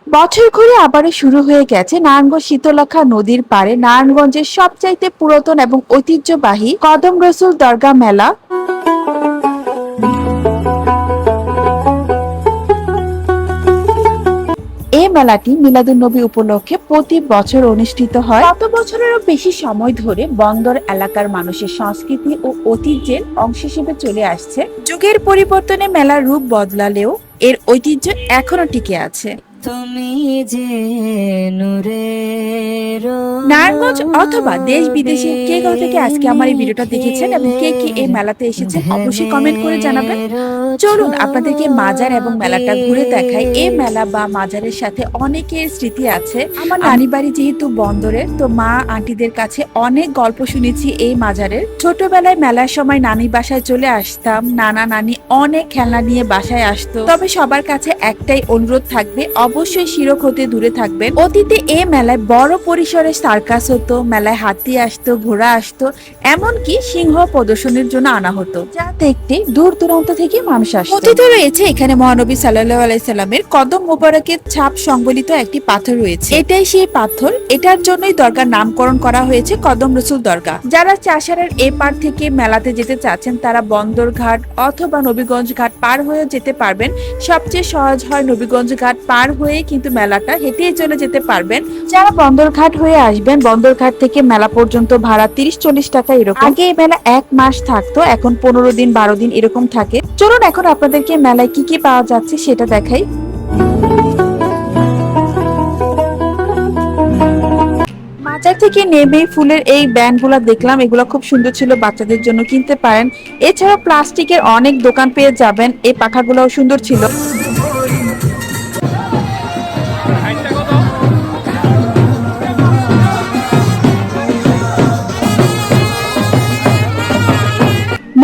বছর ঘুরে আবারও শুরু হয়ে গেছে নারায়ণগঞ্জ শীতলক্ষ্যা নদীর পাড়ে নারায়ণগঞ্জের সবচাইতে পুরাতন এবং ঐতিহ্যবাহী কদম রসুল দরগা মেলা। এই মেলাটি মিলাদুন্নবী উপলক্ষে প্রতি বছর অনুষ্ঠিত হয়। গত বছরেরও বেশি সময় ধরে বন্দর এলাকার মানুষের সংস্কৃতি ও ঐতিহ্যের অংশ হিসেবে চলে আসছে। যুগের পরিবর্তনে মেলার রূপ বদলালেও এর ঐতিহ্য এখনো টিকে আছে। তুমি যে নূরের নারায়ণগঞ্জ অথবা দেশ বিদেশে কে কোথা থেকে আজকে আমার এই ভিডিওটা দেখেছেন এবং কে কে এই মেলাতে এসেছেন অবশ্যই কমেন্ট করে জানাবেন। চলুন আপনাদেরকে মাজার এবং মেলাটা ঘুরে দেখাই। এই মেলা বা মাজারের সাথে অনেকের স্মৃতি আছে। আমার নানি বাড়ি যেহেতু বন্দরের, তো মা আন্টিদের কাছে অনেক গল্প শুনেছি এই মাজারের। ছোটবেলায় মেলার সময় নানি বাসায় চলে আসতাম, নানা নানি অনেক খেলনা নিয়ে বাসায় আসতো। তবে সবার কাছে একটাই অনুরোধ থাকবে, অবশ্যই শিরক হতে দূরে থাকবেন। অতীতে এই মেলায় বড় পরিসরে সার্কাস হতো, মেলায় হাতি আসতো, ঘোড়া আসতো, এমনকি সিংহ প্রদর্শনের জন্য আনা হতো, যা দেখতে দূর দূরান্ত থেকে মানুষ আসতো। অতীতে রয়েছে এখানে মহানবী সাল্লাল্লাহু আলাইহি সাল্লামের কদম মোবারকের ছাপ সংবলিত একটি পাথর রয়েছে। এটাই সেই পাথর, এটার জন্যই দরগার নামকরণ করা হয়েছে কদম রসুল দরগা। যারা চাষারের এপার থেকে মেলাতে যেতে চাচ্ছেন তারা বন্দরঘাট অথবা নবীগঞ্জ ঘাট পার হয়ে যেতে পারবেন। সবচেয়ে সহজ হয় নবীগঞ্জ ঘাট পার হয়ে কিন্তু মেলাটা হেঁটেই চলে যেতে পারবেন। যারা বন্দরঘাট হয়ে আসবেন, বন্দরঘাট থেকে মেলা পর্যন্ত ভাড়া 30-40 টাকা এরকম। আগে এই মেলা 1 মাস থাকতো, এখন 15 দিন 12 দিন এরকম থাকে। চলুন এখন আপনাদেরকে মেলায় কি কি পাওয়া যাচ্ছে সেটা দেখাই। বাজার থেকে নেমে ফুলের এই ব্যান্ডগুলো দেখলাম, এগুলো খুব সুন্দর ছিল, বাচ্চাদের জন্য কিনতে পারেন। এছাড়াও প্লাস্টিকের অনেক দোকান পেয়ে যাবেন, এই পাখাগুলোও সুন্দর ছিল।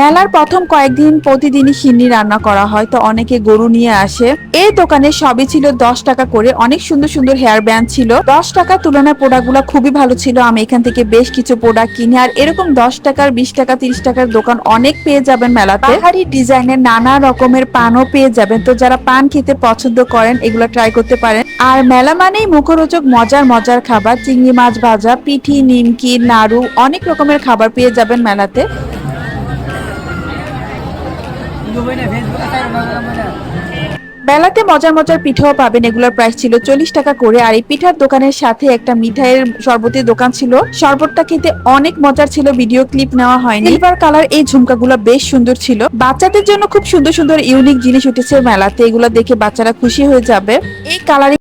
মেলার প্রথম কয়েকদিন প্রতিদিনই সিন্নি রান্না করা হয়, তো অনেকে গরু নিয়ে আসে। এই দোকানে সবই ছিল 10 টাকা করে। অনেক সুন্দর সুন্দর হেয়ার ব্যান্ড ছিল। 10 টাকার তুলনায় প্রোডাক্টগুলো খুবই ভালো ছিল। আমি এখান থেকে বেশ কিছু প্রোডাক্ট কিনি। আর এরকম 10 টাকার, 20 টাকা, 30 টাকার দোকান অনেক পেয়ে যাবেন মেলাতে। পাহাড়ি ডিজাইনের নানা রকমের পানও পেয়ে যাবেন। তো যারা পান খেতে পছন্দ করেন এগুলো ট্রাই করতে পারেন। আর মেলা মানেই মুখরোচক মজার মজার খাবার, চিংড়ি মাছ ভাজা, পিঠি, নিমকি, নাড়ু, অনেক রকমের খাবার পেয়ে যাবেন মেলাতে। মেলাতে মজার মজার পিঠাও পাবেন, এগুলোর প্রাইস ছিল 40 টাকা করে। আর এই পিঠার দোকানের সাথে একটা মিঠাইয়ের শরবতের দোকান ছিল, শরবতটা খেতে অনেক মজার ছিল, ভিডিও ক্লিপ নেওয়া হয়নি। সিলভার কালার এই ঝুমকাগুলো বেশ সুন্দর ছিল। বাচ্চাদের জন্য খুব সুন্দর সুন্দর ইউনিক জিনিস উঠেছে মেলাতে, এগুলো দেখে বাচ্চারা খুশি হয়ে যাবে। এই কালারিং